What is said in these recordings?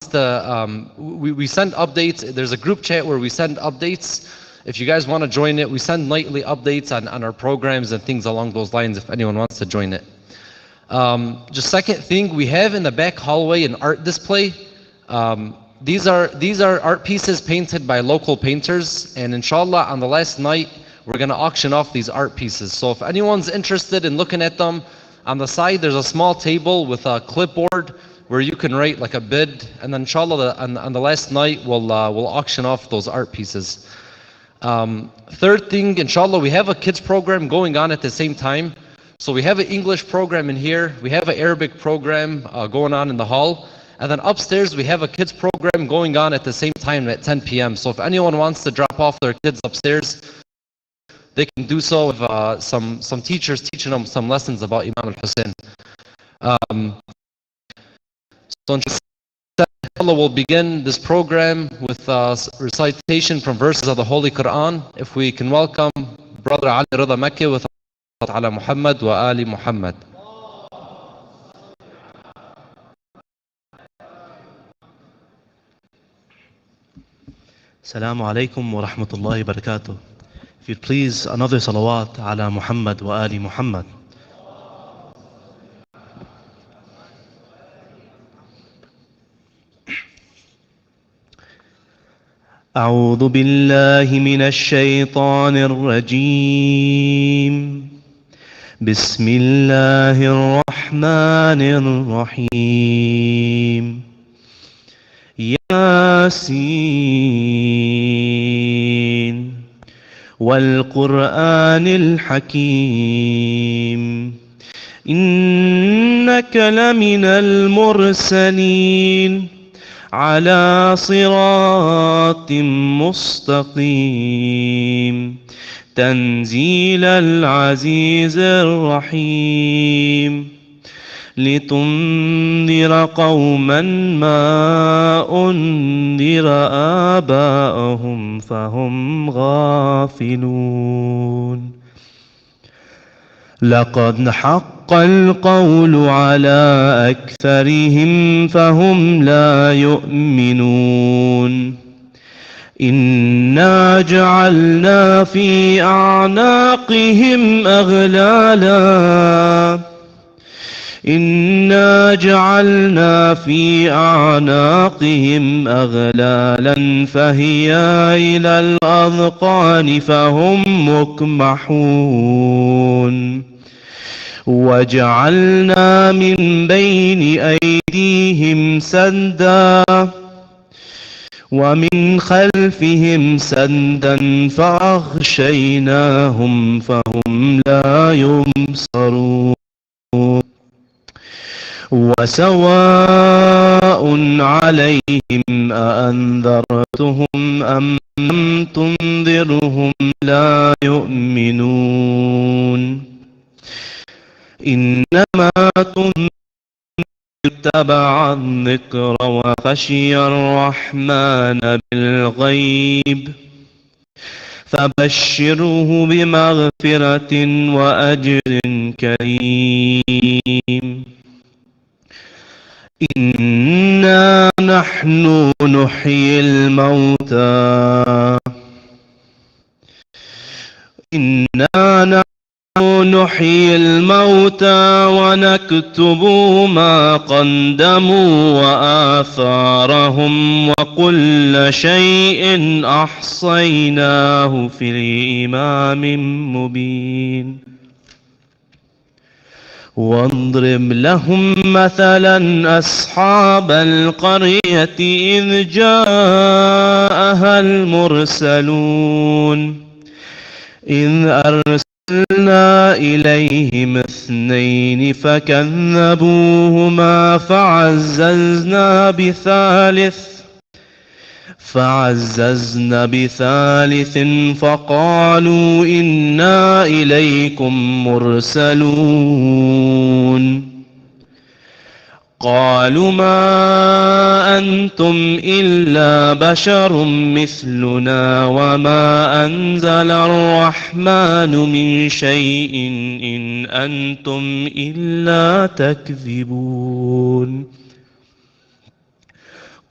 we send updates. There's a group chat where we send updates. If you guys want to join it, we send nightly updates on our programs and things along those lines if anyone wants to join it. Just second thing, we have in the back hallway an art display. These are art pieces painted by local painters, and inshallah on the last night we're going to auction off these art pieces. So if anyone's interested in looking at them, on the side there's a small table with a clipboard where you can write like a bid, and then inshallah on the last night we'll auction off those art pieces. Third thing, inshallah, we have a kids program going on at the same time. So we have an English program in here, we have an Arabic program going on in the hall, and then upstairs we have a kids program going on at the same time at 10 p.m. So if anyone wants to drop off their kids upstairs, they can do so with some teachers teaching them some lessons about Imam Hussein. So inshallah we'll begin this program with recitation from verses of the Holy Quran. If we can welcome Brother Ali Rida Makki with ala Muhammad wa Ali Muhammad. Assalamu alaikum wa rahmatullahi wa barakatuh. If you'd please, another salawat ala Muhammad wa Ali Muhammad. أعوذ بالله من الشيطان الرجيم. بسم الله الرحمن الرحيم. ياسين والقرآن الحكيم إنك لمن المرسلين على صراط مستقيم تنزيل العزيز الرحيم لتنذر قوما ما أنذر آباءهم فهم غافلون. لقد حق القول على أكثرهم فهم لا يؤمنون. إنا جعلنا في أعناقهم أغلالا فهي إلى الأذقان فهم مكمحون. وجعلنا من بين أيديهم سدا ومن خلفهم سدا فأغشيناهم فهم لا يبصرون. وسواء عليهم أأنذرتهم أم لم تنذرهم لا يؤمنون. إنما تنذر اتبع الذكر وخشي الرحمن بالغيب فبشره بمغفرة وأجر كريم. إنا نحن نحيي الموتى ونكتب ما قدموا وآثارهم وكل شيء أحصيناه في إمام مبين. واضرب لهم مثلا أصحاب القرية إذ جاءها المرسلون إذ أرسلنا إليهم اثنين فكذبوهما فعززنا بثالث فقالوا إنا إليكم مرسلون. قالوا ما أنتم إلا بشر مثلنا وما أنزل الرحمن من شيء إن أنتم إلا تكذبون.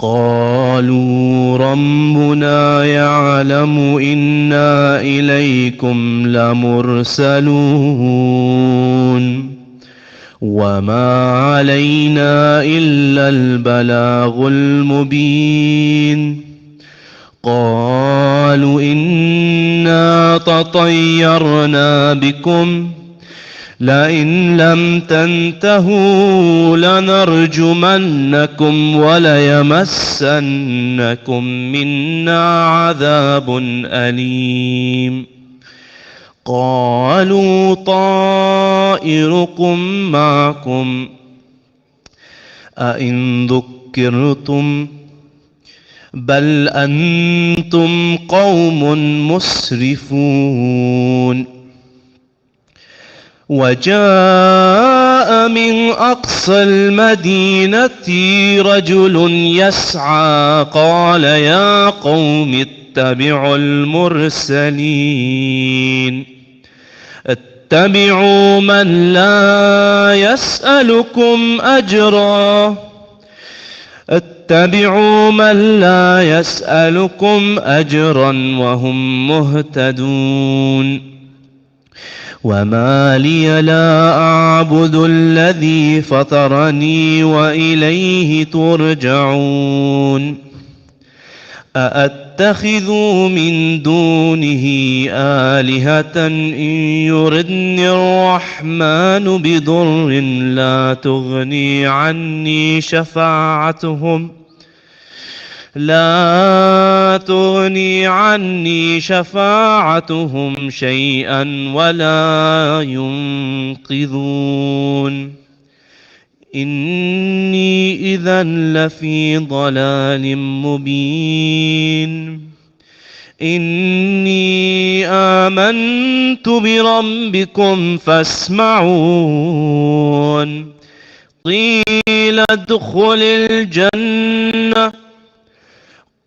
قالوا ربنا يعلم إنا إليكم لمرسلون وما علينا إلا البلاغ المبين قالوا إنا تطيرنا بكم لئن لم تنتهوا لنرجمنكم وليمسنكم منا عذاب أليم قالوا طائركم معكم أئن ذكرتم بل أنتم قوم مسرفون وجاء من أقصى المدينة رجل يسعى قال يا قوم اتبعوا المرسلين اتبعوا من لا يسألكم أجرا اتبعوا من لا يسألكم أجرا وهم مهتدون وما لي لا أعبد الذي فطرني وإليه ترجعون أأتخذ من دونه آلهة إن يردني الرحمن بضر لا تغني عني شفاعتهم شيئا ولا ينقذون إني إذا لفي ضلال مبين إني آمنت بربكم فاسمعون قيل ادخل الجنة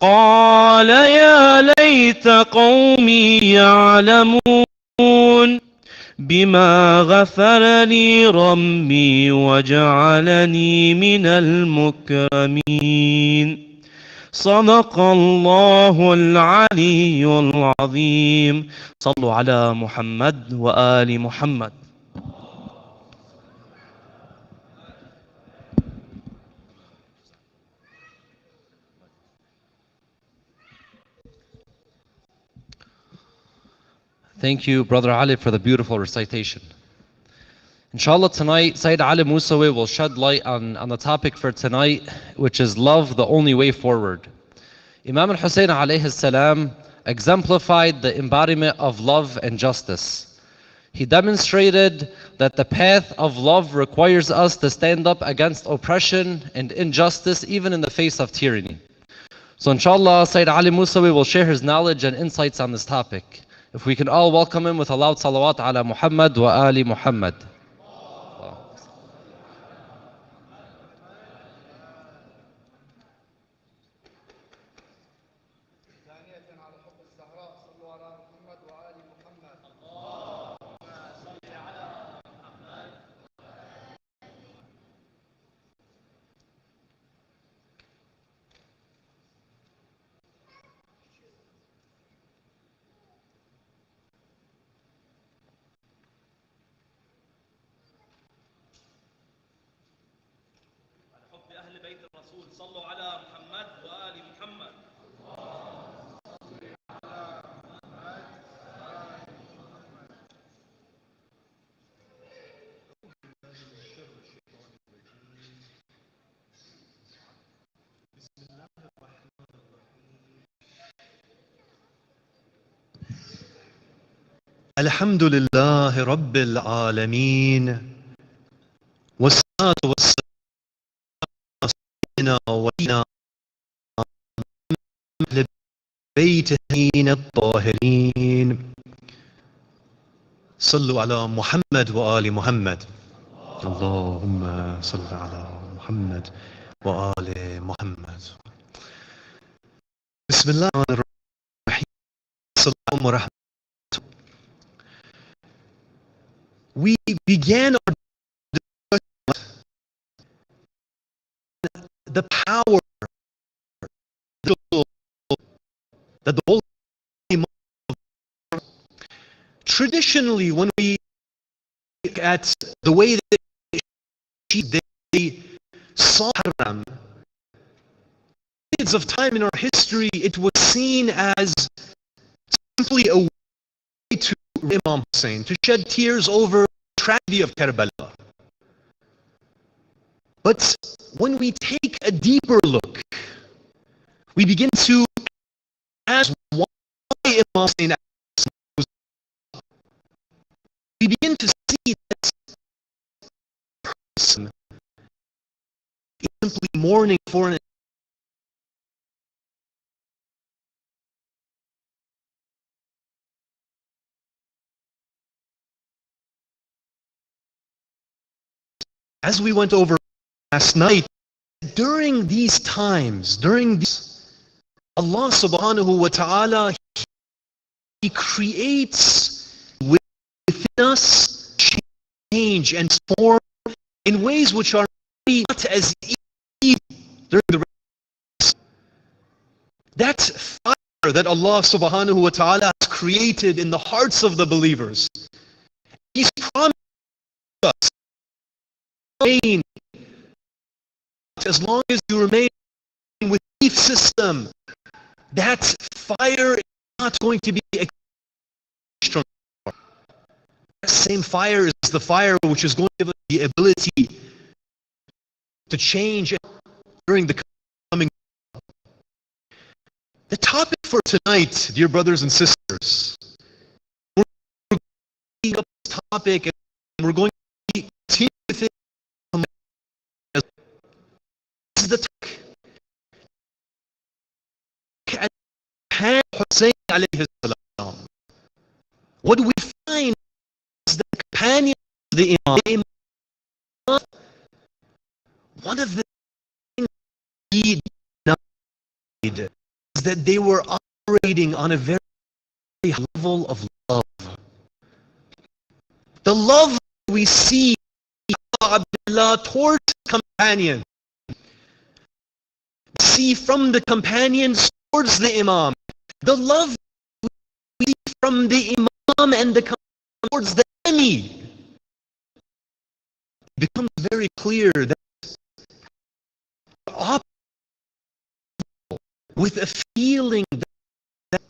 قال يا ليت قومي يعلمون بما غفر لي ربي وجعلني من المكرمين صدق الله العلي العظيم صلوا على محمد وآل محمد. Thank you, Brother Ali, for the beautiful recitation. Inshallah, tonight, Sayyid Ali Musawi will shed light on the topic for tonight, which is love, the only way forward. Imam Hussein alayhi salam exemplified the embodiment of love and justice. He demonstrated that the path of love requires us to stand up against oppression and injustice, even in the face of tyranny. So inshallah, Sayyid Ali Musawi will share his knowledge and insights on this topic. If we can all welcome him with a loud salawat ala Muhammad wa ali Muhammad. الحمد لله رب العالمين والصلاة والسلام على سيدنا ولينا أهل بيته الطاهرين صلوا على محمد وآل محمد اللهم صل على محمد وآل محمد بسم الله الرحمن الرحيم السلام ورحمة. We began our discussion the power that the holy month, traditionally when we look at the way that they saw Haram, periods of time in our history, it was seen as simply a way to Imam Hussein, to shed tears over the tragedy of Karbala. But when we take a deeper look, we begin to ask why Imam Hussein, we begin to see that person is simply mourning for an as we went over last night, during these times, Allah subhanahu wa ta'ala, He creates within us change and form in ways which are not as easy during the rest. That fire that Allah subhanahu wa ta'ala has created in the hearts of the believers, He's promised us, as long as you remain with the belief system, that fire is not going to be extinguished. That same fire is the fire which is going to give us the ability to change during the coming. The topic for tonight, dear brothers and sisters, we're going to take up this topic and we're going to continue with it. This is the topic. Imam Hussein alayhi salam. What do we find is the companion of the Imam. One of the things he denied is that they were operating on a very high level of love. The love we see Abdullah towards his companion, see from the companions towards the Imam. The love we see from the Imam and the companion towards the enemy. It becomes very clear that with a feeling that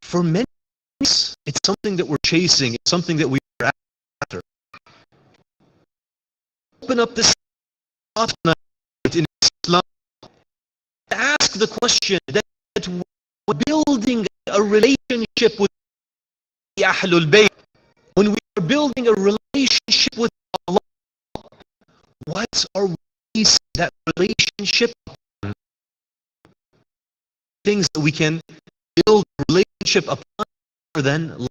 for many it's something that we're chasing, it's something that we're after. Open up this in Islam, ask the question that we're building a relationship with the Ahlul Bayt. When we are building a relationship with Allah, what are we basing that relationship upon? Things that we can build a relationship upon other than love.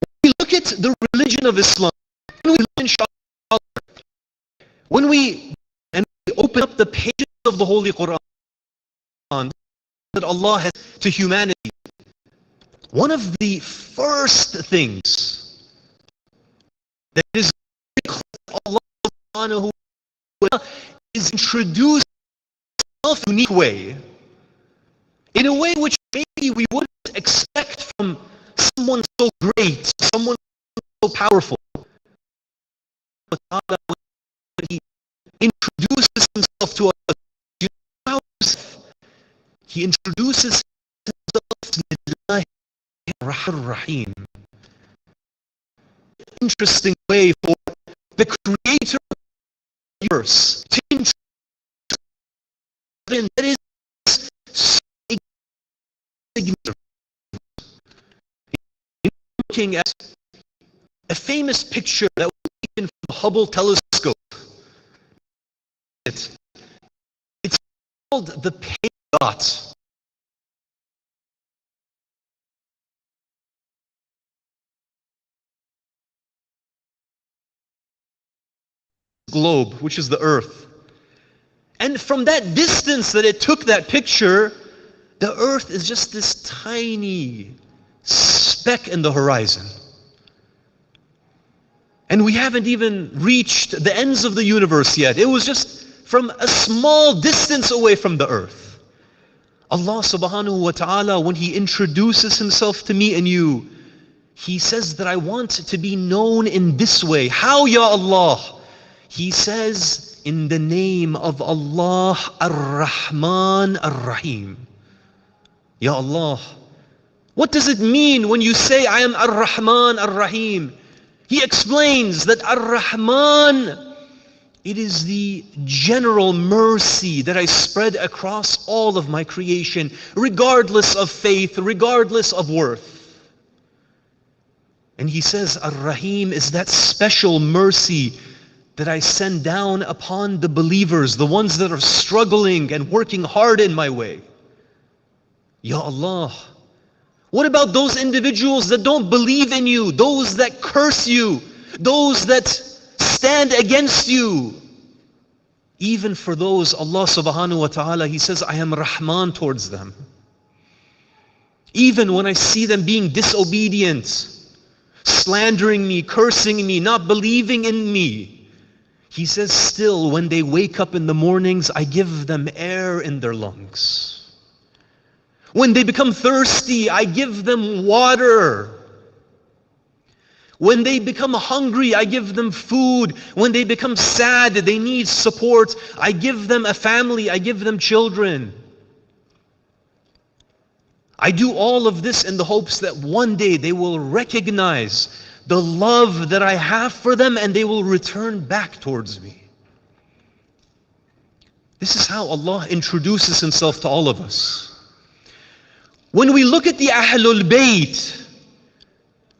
When we look at the religion of Islam, when we open up the pages of the Holy Quran that Allah has to humanity, one of the first things that is Allah subhanahu wa ta'ala is introduce himself in a unique way, in a way which maybe we wouldn't expect from someone so great, someone so powerful. But Allah, when He introduces Himself to us, He introduces Himself to Bismillahir Rahmanir Rahim. Interesting way for the Creator of the universe to introduce something that is so insignificant. Looking at a famous picture that was taken from the Hubble telescope. It's called the pale dot. Globe, which is the Earth. And from that distance that it took that picture, the Earth is just this tiny speck in the horizon. And we haven't even reached the ends of the universe yet. It was just from a small distance away from the Earth. Allah subhanahu wa ta'ala, when He introduces Himself to me and you, He says that I want to be known in this way. How, Ya Allah? He says, in the name of Allah Ar-Rahman Ar-Rahim. Ya Allah, what does it mean when you say I am Ar-Rahman Ar-Rahim? He explains that Ar-Rahman, it is the general mercy that I spread across all of my creation, regardless of faith, regardless of worth. And He says Ar-Rahim is that special mercy that I send down upon the believers, the ones that are struggling and working hard in my way. Ya Allah, what about those individuals that don't believe in you, those that curse you, those that stand against you? Even for those, Allah subhanahu wa ta'ala, He says, I am Rahman towards them. Even when I see them being disobedient, slandering me, cursing me, not believing in me, He says, still, when they wake up in the mornings, I give them air in their lungs. When they become thirsty, I give them water. When they become hungry, I give them food. When they become sad, they need support, I give them a family, I give them children. I do all of this in the hopes that one day they will recognize the love that I have for them and they will return back towards me. This is how Allah introduces Himself to all of us. When we look at the Ahlul Bayt,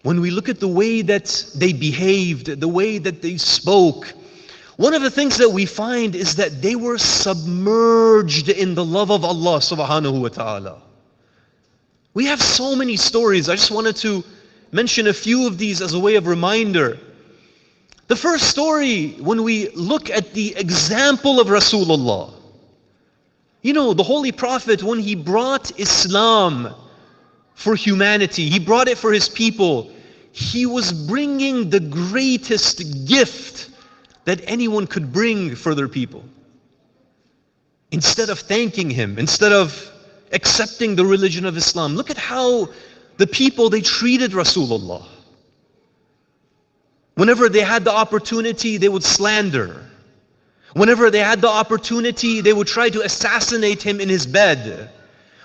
when we look at the way that they behaved, the way that they spoke, one of the things that we find is that they were submerged in the love of Allah subhanahu wa ta'ala. We have so many stories. I just wanted to mention a few of these as a way of reminder. The first story, when we look at the example of Rasulullah, you know, the Holy Prophet, when he brought Islam for humanity, he brought it for his people, he was bringing the greatest gift that anyone could bring for their people. Instead of thanking him, instead of accepting the religion of Islam, look at how the people, they treated Rasulullah. Whenever they had the opportunity, they would slander. Whenever they had the opportunity, they would try to assassinate him in his bed.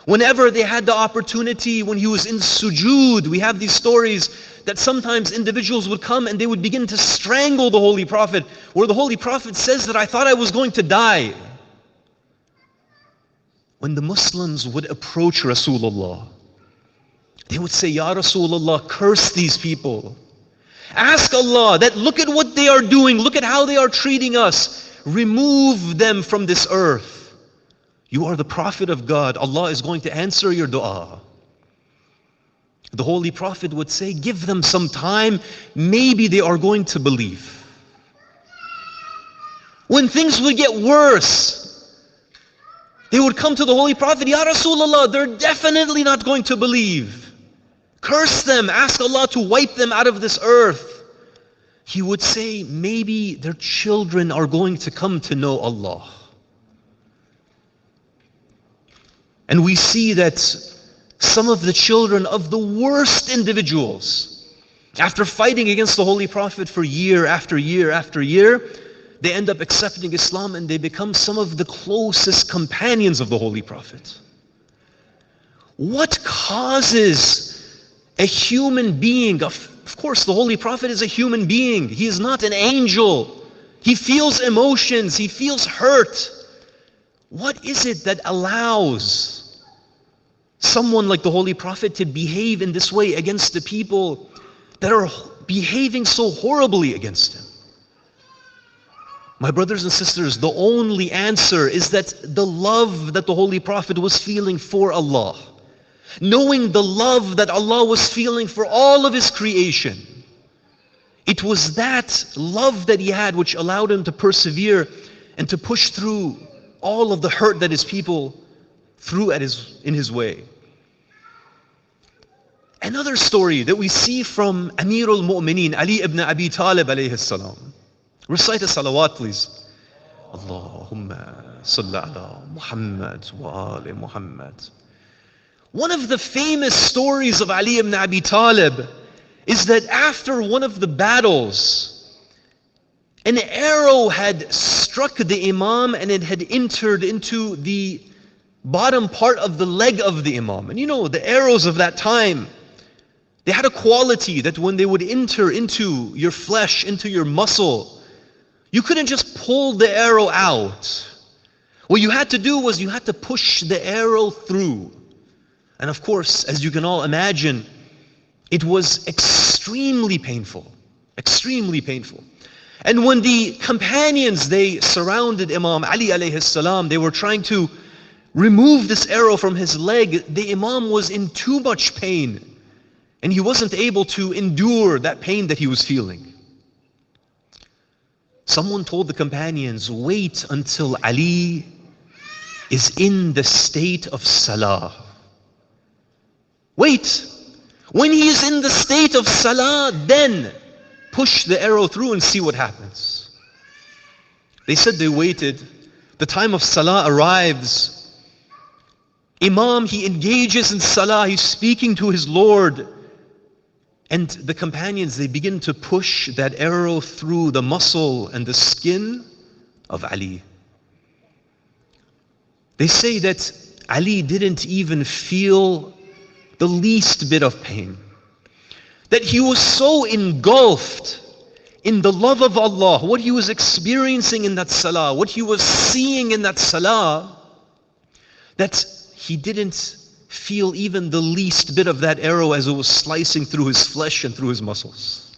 Whenever they had the opportunity, when he was in sujood, we have these stories that sometimes individuals would come and they would begin to strangle the Holy Prophet, where the Holy Prophet says that I thought I was going to die. When the Muslims would approach Rasulullah, they would say, Ya Rasulullah, curse these people. Ask Allah that look at what they are doing, look at how they are treating us. Remove them from this earth. You are the Prophet of God. Allah is going to answer your dua. The Holy Prophet would say, give them some time, maybe they are going to believe. When things would get worse, they would come to the Holy Prophet, Ya Rasulullah, they're definitely not going to believe. Curse them, ask Allah to wipe them out of this earth. He would say, maybe their children are going to come to know Allah. And we see that some of the children of the worst individuals, after fighting against the Holy Prophet for year after year after year, they end up accepting Islam and they become some of the closest companions of the Holy Prophet. What causes a human being, of course the Holy Prophet is a human being, he is not an angel, he feels emotions, he feels hurt. What is it that allows someone like the Holy Prophet to behave in this way against the people that are behaving so horribly against him? My brothers and sisters, the only answer is that the love that the Holy Prophet was feeling for Allah, knowing the love that Allah was feeling for all of His creation, it was that love that He had which allowed Him to persevere and to push through all of the hurt that His people threw at in His way. Another story that we see from Amirul Mu'mineen, Ali ibn Abi Talib alayhi salam. Recite a salawat, please. Allahumma salli ala Muhammad wa ali Muhammad. One of the famous stories of Ali ibn Abi Talib is that after one of the battles, an arrow had struck the Imam and it had entered into the bottom part of the leg of the Imam. And you know, the arrows of that time, they had a quality that when they would enter into your flesh, into your muscle, you couldn't just pull the arrow out. What you had to do was you had to push the arrow through. And of course, as you can all imagine, it was extremely painful. Extremely painful. And when the companions, they surrounded Imam Ali alayhi salam, they were trying to remove this arrow from his leg, the Imam was in too much pain. And he wasn't able to endure that pain that he was feeling. Someone told the companions, wait until Ali is in the state of salah. Wait. When he is in the state of salah, then push the arrow through and see what happens. They said they waited. The time of salah arrives. Imam, he engages in salah. He's speaking to his Lord. And the companions, they begin to push that arrow through the muscle and the skin of Ali. They say that Ali didn't even feel the least bit of pain. That he was so engulfed in the love of Allah, what he was experiencing in that salah, what he was seeing in that salah, that he didn't feel even the least bit of that arrow as it was slicing through his flesh and through his muscles.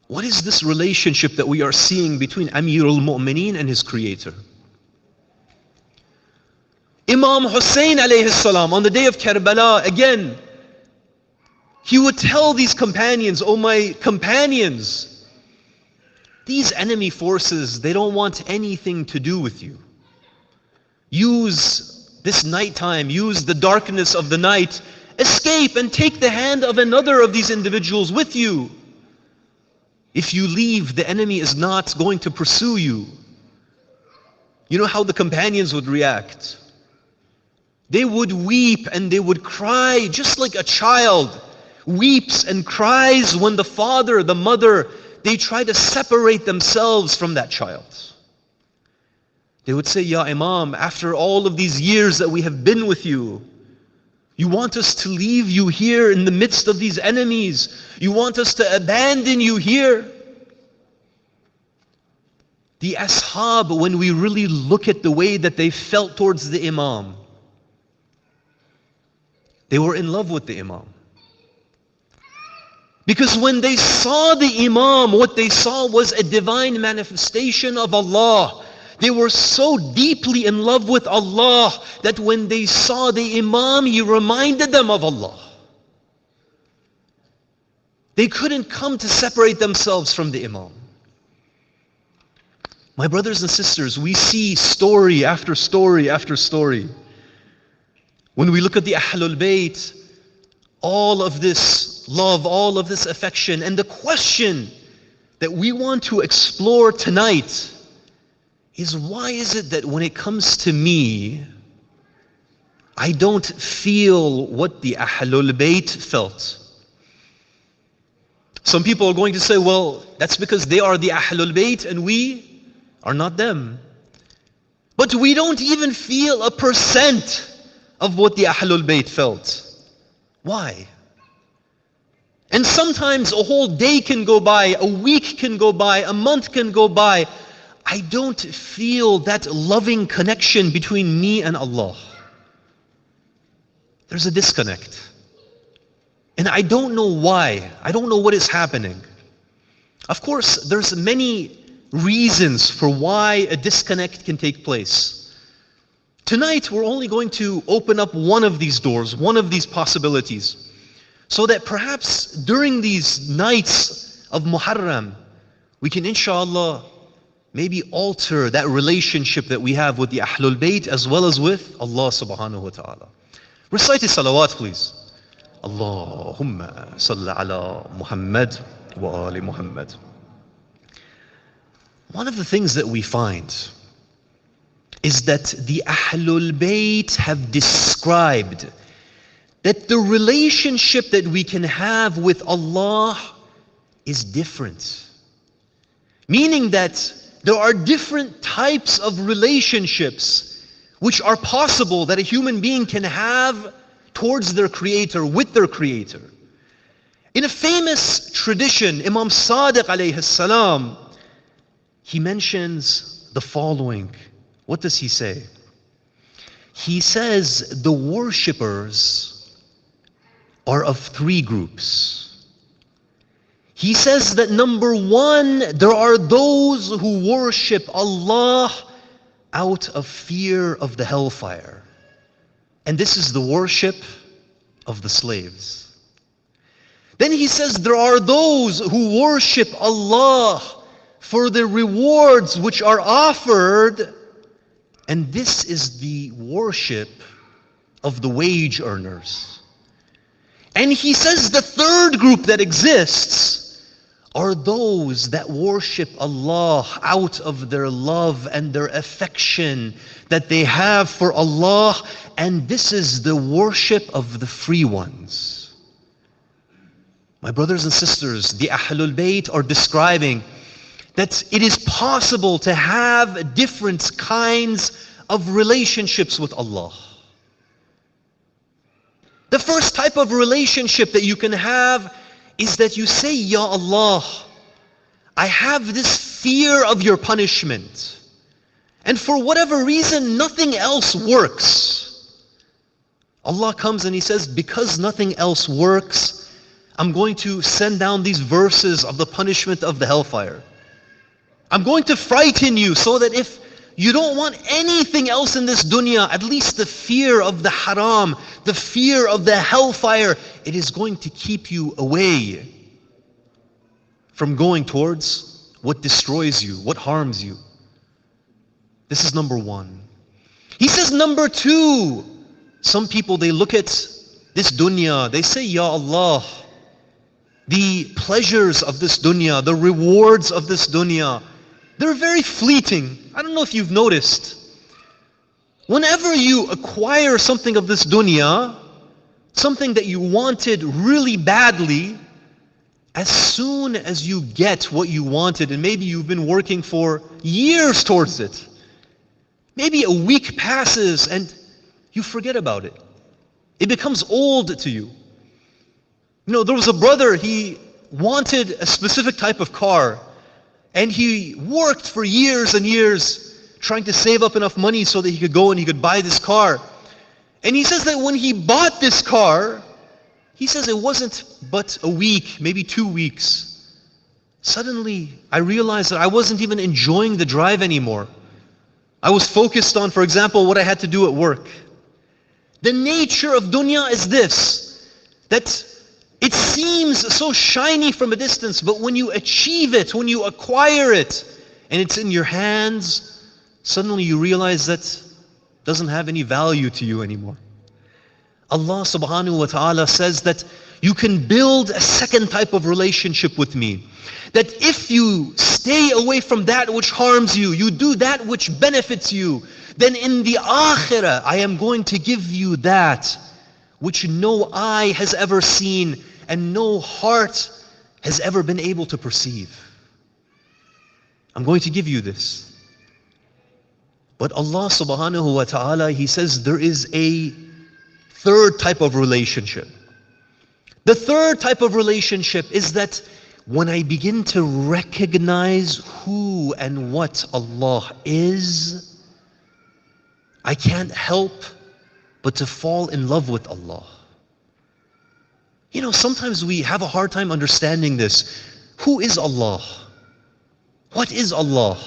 What is this relationship that we are seeing between Amirul Mu'mineen and his creator? Imam Hussein alayhi salam, on the day of Karbala, again, he would tell these companions, oh my companions, these enemy forces, they don't want anything to do with you. Use this nighttime, use the darkness of the night, escape and take the hand of another of these individuals with you. If you leave, the enemy is not going to pursue you. You know how the companions would react? They would weep and they would cry just like a child weeps and cries when the father, the mother, they try to separate themselves from that child. They would say, Ya Imam, after all of these years that we have been with you, you want us to leave you here in the midst of these enemies. You want us to abandon you here. The Ashab, when we really look at the way that they felt towards the Imam, they were in love with the Imam. Because when they saw the Imam, what they saw was a divine manifestation of Allah. They were so deeply in love with Allah that when they saw the Imam, he reminded them of Allah. They couldn't come to separate themselves from the Imam. My brothers and sisters, we see story after story after story. When we look at the Ahlul Bayt, all of this love, all of this affection, and the question that we want to explore tonight is, why is it that when it comes to me, I don't feel what the Ahlul Bayt felt? Some people are going to say, well, that's because they are the Ahlul Bayt and we are not them. But we don't even feel 1% of what the Ahlul Bayt felt. Why? And sometimes a whole day can go by, a week can go by, a month can go by. I don't feel that loving connection between me and Allah. There's a disconnect. And I don't know why. I don't know what is happening. Of course, there's many reasons for why a disconnect can take place. Tonight, we're only going to open up one of these doors, one of these possibilities, so that perhaps during these nights of Muharram, we can, inshallah, maybe alter that relationship that we have with the Ahlul Bayt as well as with Allah subhanahu wa ta'ala. Recite the salawat, please. Allahumma salli ala Muhammad wa ali Muhammad. One of the things that we find is that the Ahlul Bayt have described that the relationship that we can have with Allah is different. Meaning that there are different types of relationships which are possible that a human being can have towards their Creator, with their Creator. In a famous tradition, Imam Sadiq alayhi salam, he mentions the following. What does he say? He says the worshippers are of three groups. He says that number one, there are those who worship Allah out of fear of the hellfire. And this is the worship of the slaves. Then he says there are those who worship Allah for the rewards which are offered, and this is the worship of the wage earners. And he says the third group that exists are those that worship Allah out of their love and their affection that they have for Allah, and this is the worship of the free ones. My brothers and sisters, the Ahlul Bayt are describing that it is possible to have different kinds of relationships with Allah. The first type of relationship that you can have is that you say, Ya Allah, I have this fear of your punishment. And for whatever reason, nothing else works. Allah comes and He says, because nothing else works, I'm going to send down these verses of the punishment of the hellfire. I'm going to frighten you so that if you don't want anything else in this dunya, at least the fear of the haram, the fear of the hellfire, it is going to keep you away from going towards what destroys you, what harms you. This is number one. He says number two, some people, they look at this dunya, they say, Ya Allah, the pleasures of this dunya, the rewards of this dunya, they're very fleeting. I don't know if you've noticed. Whenever you acquire something of this dunya, something that you wanted really badly, as soon as you get what you wanted, and maybe you've been working for years towards it, maybe a week passes and you forget about it. It becomes old to you. You know, there was a brother, he wanted a specific type of car, and he worked for years and years trying to save up enough money so that he could go and he could buy this car. And he says that when he bought this car, he says it wasn't but a week, maybe 2 weeks. Suddenly, I realized that I wasn't even enjoying the drive anymore. I was focused on, for example, what I had to do at work. The nature of dunya is this, that it seems so shiny from a distance, but when you achieve it, when you acquire it, and it's in your hands, suddenly you realize that it doesn't have any value to you anymore. Allah subhanahu wa ta'ala says that you can build a second type of relationship with me. That if you stay away from that which harms you, you do that which benefits you, then in the akhirah, I am going to give you that which no eye has ever seen and no heart has ever been able to perceive. I'm going to give you this. But Allah subhanahu wa ta'ala, He says there is a third type of relationship. The third type of relationship is that when I begin to recognize who and what Allah is, I can't help but to fall in love with Allah. You know, sometimes we have a hard time understanding this. Who is Allah? What is Allah?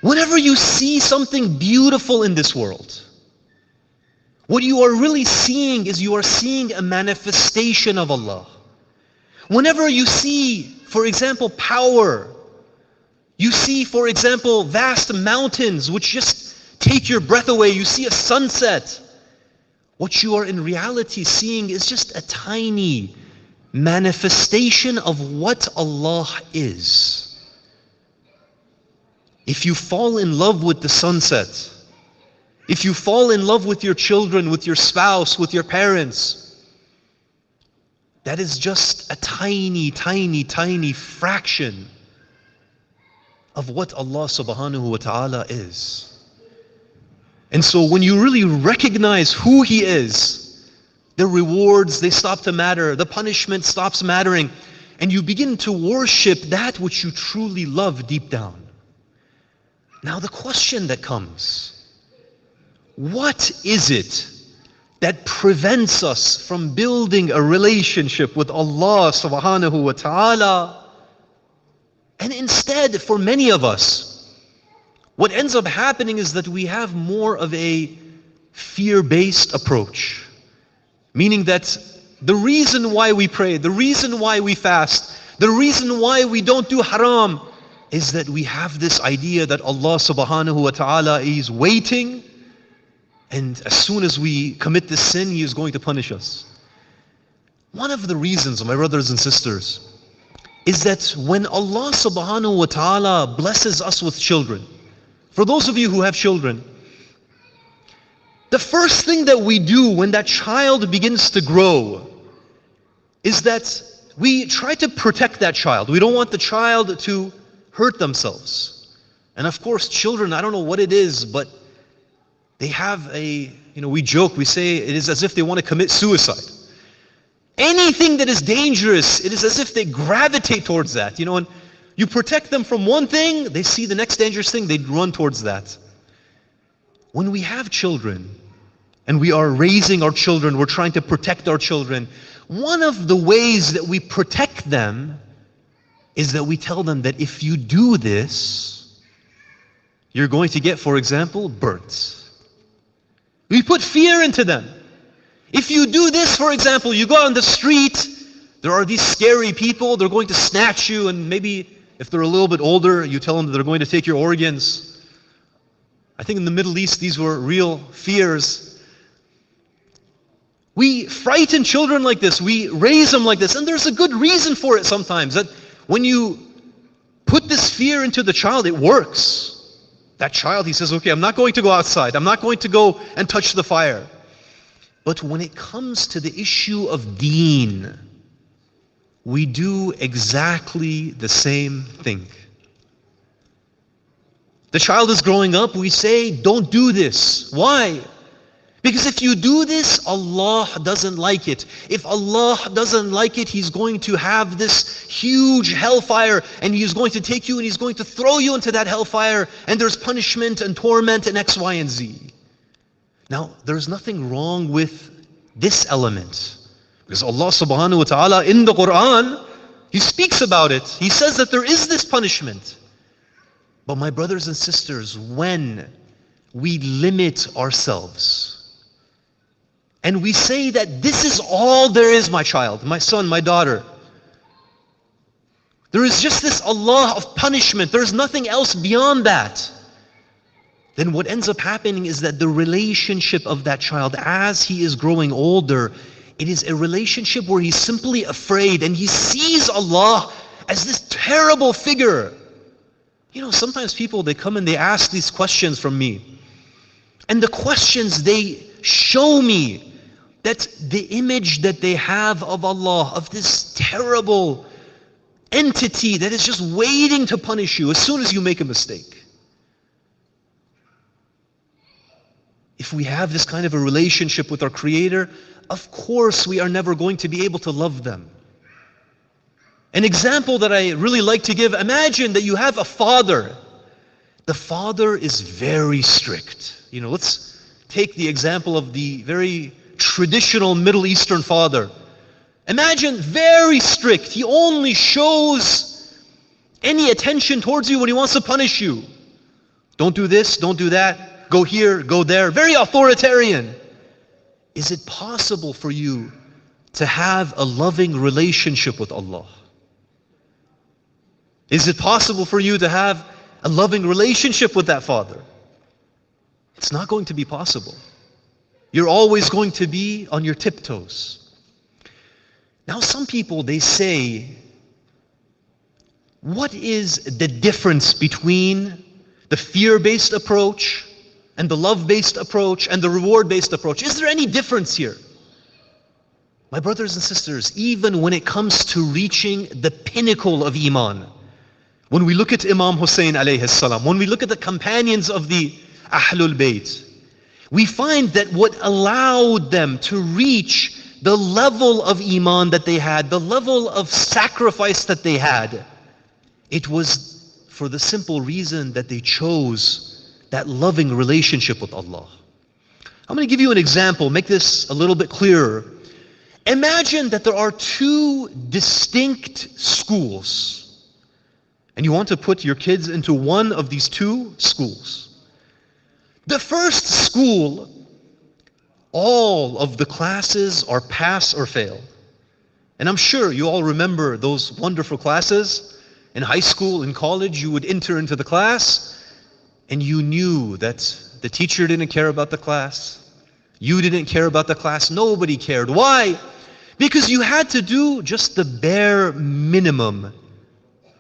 Whenever you see something beautiful in this world, what you are really seeing is you are seeing a manifestation of Allah. Whenever you see, for example, power, you see, for example, vast mountains which just take your breath away, you see a sunset, what you are in reality seeing is just a tiny manifestation of what Allah is. if you fall in love with the sunset, if you fall in love with your children, with your spouse, with your parents, that is just a tiny, tiny, tiny fraction of what Allah subhanahu wa ta'ala is. And so when you really recognize who He is, the rewards, they stop to matter, the punishment stops mattering, and you begin to worship that which you truly love deep down. Now the question that comes, what is it that prevents us from building a relationship with Allah subhanahu wa ta'ala? And instead, for many of us, what ends up happening is that we have more of a fear-based approach. Meaning that the reason why we pray, the reason why we fast, the reason why we don't do haram is that we have this idea that Allah subhanahu wa ta'ala is waiting, and as soon as we commit this sin, He is going to punish us. One of the reasons, my brothers and sisters, is that when Allah subhanahu wa ta'ala blesses us with children, for those of you who have children, the first thing that we do when that child begins to grow is that we try to protect that child. We don't want the child to hurt themselves. And of course, children, I don't know what it is, but they have we joke, we say it is as if they want to commit suicide. Anything that is dangerous, it is as if they gravitate towards that. And you protect them from one thing, they see the next dangerous thing, they run towards that. When we have children, and we are raising our children, we're trying to protect our children, one of the ways that we protect them is that we tell them that if you do this, you're going to get, for example, burnt. We put fear into them. If you do this, for example, you go out on the street, there are these scary people, they're going to snatch you, and maybe if they're a little bit older, you tell them that they're going to take your organs. I think in the Middle East, these were real fears. We frighten children like this, we raise them like this, and there's a good reason for it sometimes, that when you put this fear into the child, it works. That child, he says, okay, I'm not going to go outside, I'm not going to go and touch the fire. But when it comes to the issue of deen, we do exactly the same thing. The child is growing up, we say, don't do this. Why? Because if you do this, Allah doesn't like it. If Allah doesn't like it, He's going to have this huge hellfire, and He's going to take you and He's going to throw you into that hellfire, and there's punishment and torment and X, Y, and Z. Now, there's nothing wrong with this element. Because Allah subhanahu wa ta'ala in the Quran, He speaks about it. He says that there is this punishment. But my brothers and sisters, when we limit ourselves, and we say that this is all there is, my child, my son, my daughter, there is just this Allah of punishment, there's nothing else beyond that, then what ends up happening is that the relationship of that child as he is growing older, it is a relationship where he's simply afraid and he sees Allah as this terrible figure. Sometimes people, they come and they ask these questions from me. And the questions, they show me that the image that they have of Allah, of this terrible entity that is just waiting to punish you as soon as you make a mistake. If we have this kind of a relationship with our Creator, of course we are never going to be able to love them. An example that I really like to give, imagine that you have a father. The father is very strict. Let's take the example of the very traditional Middle Eastern father. Imagine, very strict. He only shows any attention towards you when he wants to punish you. Don't do this, don't do that, go here, go there. Very authoritarian. Is it possible for you to have a loving relationship with Allah? Is it possible for you to have a loving relationship with that father? It's not going to be possible. You're always going to be on your tiptoes. Now some people, they say, what is the difference between the fear-based approach and the love-based approach and the reward-based approach. Is there any difference here? My brothers and sisters, even when it comes to reaching the pinnacle of Iman, when we look at Imam Hussein alayhi salam, when we look at the companions of the Ahlul Bayt, we find that what allowed them to reach the level of Iman that they had, the level of sacrifice that they had, it was for the simple reason that they chose that loving relationship with Allah. I'm going to give you an example, make this a little bit clearer. Imagine that there are two distinct schools, and you want to put your kids into one of these two schools. The first school, all of the classes are pass or fail. And I'm sure you all remember those wonderful classes. In high school, in college, you would enter into the class, and you knew that the teacher didn't care about the class. You didn't care about the class. Nobody cared. Why? Because you had to do just the bare minimum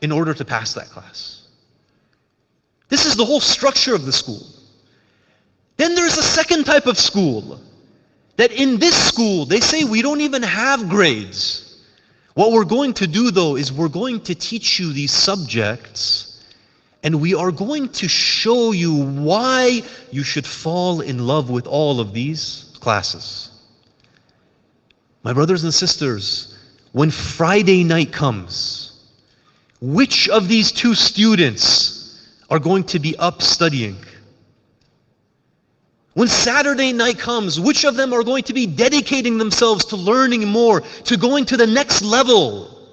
in order to pass that class. This is the whole structure of the school. Then there's a second type of school, that in this school, they say we don't even have grades. What we're going to do though is we're going to teach you these subjects, and we are going to show you why you should fall in love with all of these classes. My brothers and sisters, when Friday night comes, which of these two students are going to be up studying? When Saturday night comes, which of them are going to be dedicating themselves to learning more, to going to the next level?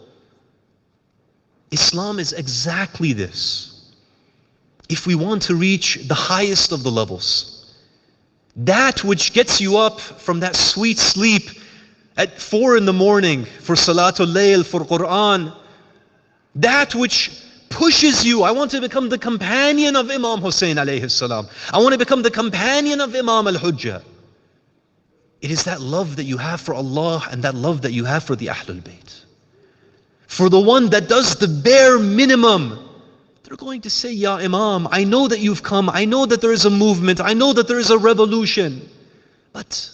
Islam is exactly this. If we want to reach the highest of the levels, that which gets you up from that sweet sleep at 4 in the morning for Salatul Layl, for Quran, that which pushes you, I want to become the companion of Imam Hussein alayhi salam. I want to become the companion of Imam al-Hujjah. It is that love that you have for Allah and that love that you have for the Ahlul Bayt. For the one that does the bare minimum, they're going to say, Ya Imam, I know that you've come, I know that there is a movement, I know that there is a revolution, but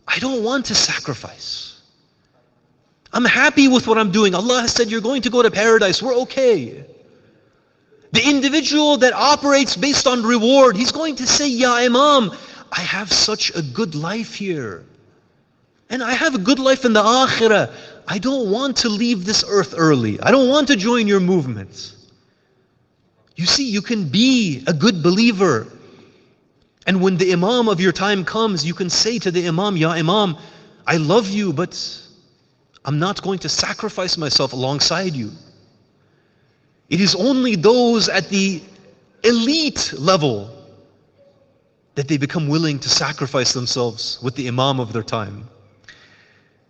I don't want to sacrifice. I'm happy with what I'm doing. Allah has said you're going to go to paradise. We're okay. The individual that operates based on reward, he's going to say, Ya Imam, I have such a good life here. And I have a good life in the akhirah. I don't want to leave this earth early. I don't want to join your movement. You see, you can be a good believer. And when the Imam of your time comes, you can say to the Imam, Ya Imam, I love you, but I'm not going to sacrifice myself alongside you. It is only those at the elite level that they become willing to sacrifice themselves with the Imam of their time.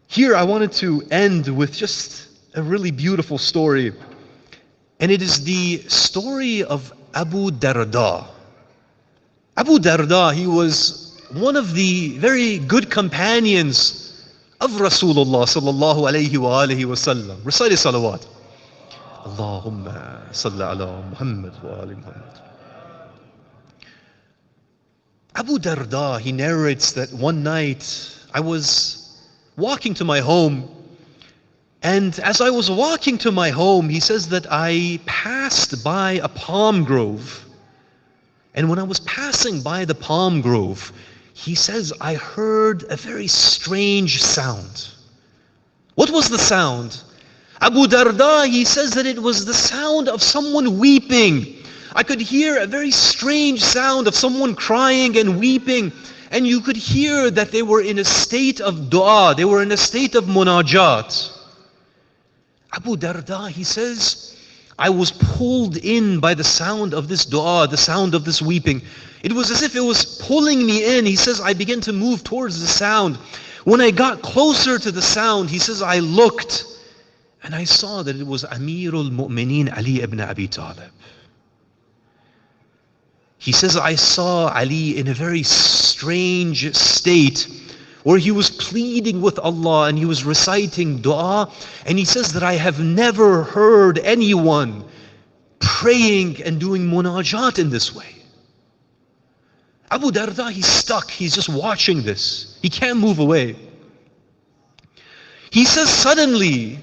Here I wanted to end with just a really beautiful story. And it is the story of Abu Darda. Abu Darda, he was one of the very good companions of Rasulullah sallallahu alayhi wa alihi wa sallam. Recite salawat. Allahumma salli ala Muhammad wa ali Muhammad. Abu Darda, he narrates that one night I was walking to my home, and as I was walking to my home, he says that I passed by a palm grove. And when I was passing by the palm grove, he says, I heard a very strange sound. What was the sound? Abu Darda, he says that it was the sound of someone weeping. I could hear a very strange sound of someone crying and weeping. And you could hear that they were in a state of dua. They were in a state of munajat. Abu Darda, he says, I was pulled in by the sound of this dua, the sound of this weeping. It was as if it was pulling me in. He says, I began to move towards the sound. When I got closer to the sound, he says, I looked and I saw that it was Amirul Mu'mineen Ali ibn Abi Talib. He says, I saw Ali in a very strange state where he was pleading with Allah and he was reciting dua. And he says that I have never heard anyone praying and doing munajat in this way. Abu Darda, he's stuck. He's just watching this. He can't move away. He says, suddenly,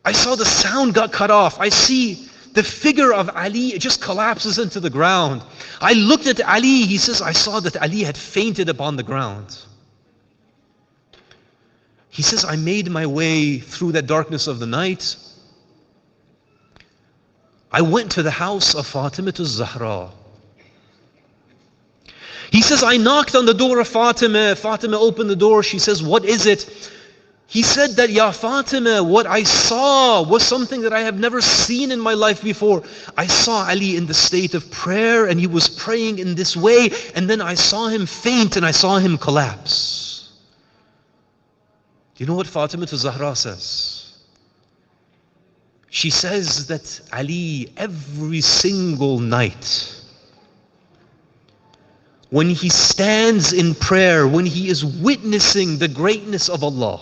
I saw the sound got cut off. I see the figure of Ali, it just collapses into the ground. I looked at Ali. He says, I saw that Ali had fainted upon the ground. He says, I made my way through that darkness of the night. I went to the house of Fatima al-Zahra. He says, I knocked on the door of Fatima. Fatima opened the door. She says, what is it? He said that, Ya Fatima, what I saw was something that I have never seen in my life before. I saw Ali in the state of prayer, and he was praying in this way, and then I saw him faint and I saw him collapse. Do you know what Fatima al-Zahra says? She says that Ali, every single night, when he stands in prayer, when he is witnessing the greatness of Allah,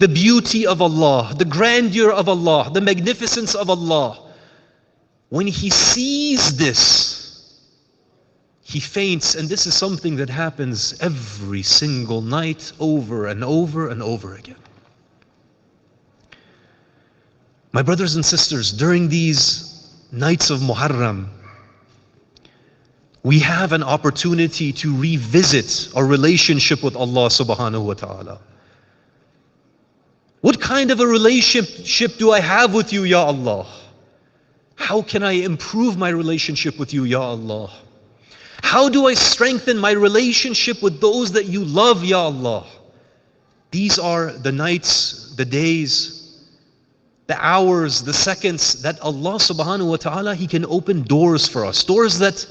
the beauty of Allah, the grandeur of Allah, the magnificence of Allah, when he sees this, he faints. And this is something that happens every single night, over and over and over again. My brothers and sisters, during these nights of Muharram, we have an opportunity to revisit our relationship with Allah subhanahu wa ta'ala. What kind of a relationship do I have with you, Ya Allah? How can I improve my relationship with you, Ya Allah? How do I strengthen my relationship with those that you love, Ya Allah? These are the nights, the days, the hours, the seconds that Allah subhanahu wa ta'ala, He can open doors for us. Doors that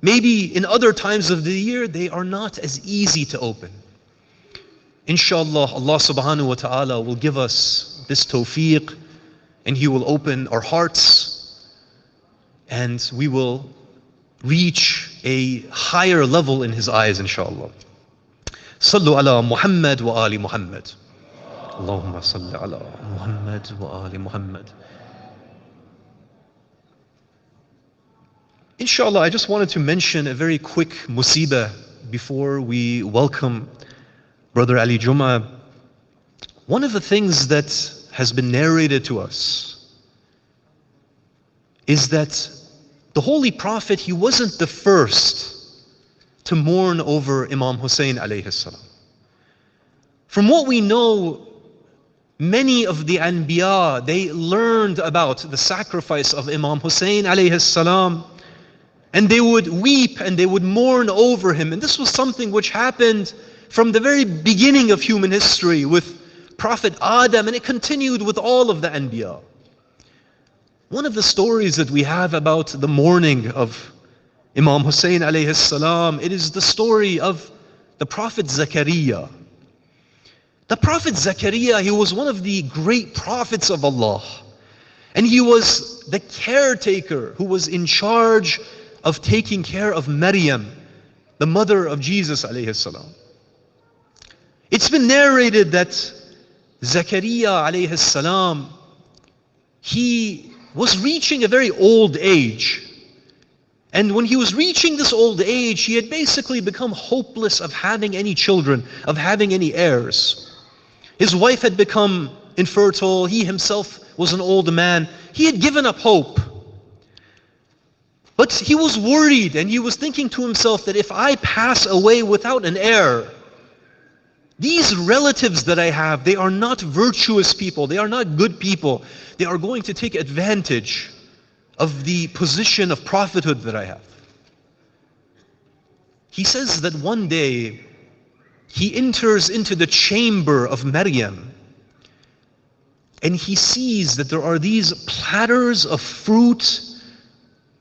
maybe in other times of the year, they are not as easy to open. Inshallah, Allah subhanahu wa ta'ala will give us this tawfiq, and He will open our hearts, and we will reach a higher level in His eyes, inshallah. Sallu ala Muhammad wa ali Muhammad. Allahumma salli ala Muhammad wa ali Muhammad. Inshallah, I just wanted to mention a very quick musibah before we welcome Brother Ali Juma. One of the things that has been narrated to us is that the Holy Prophet, he wasn't the first to mourn over Imam Hussein alayhi salam. From what we know, many of the Anbiya, they learned about the sacrifice of Imam Hussein alayhi salam, and they would weep and they would mourn over him. And this was something which happened from the very beginning of human history with Prophet Adam, and it continued with all of the Anbiya. One of the stories that we have about the mourning of Imam Hussein alayhi salam, it is the story of the Prophet Zakaria. The Prophet Zakaria, he was one of the great prophets of Allah. And he was the caretaker who was in charge of taking care of Maryam, the mother of Jesus alayhi salam. It's been narrated that Zakaria alayhi salam, he was reaching a very old age. And when he was reaching this old age, he had basically become hopeless of having any children, of having any heirs. His wife had become infertile. He himself was an old man. He had given up hope. But he was worried, and he was thinking to himself that if I pass away without an heir, these relatives that I have, they are not virtuous people. They are not good people. They are going to take advantage of the position of prophethood that I have. He says that one day he enters into the chamber of Maryam, and he sees that there are these platters of fruit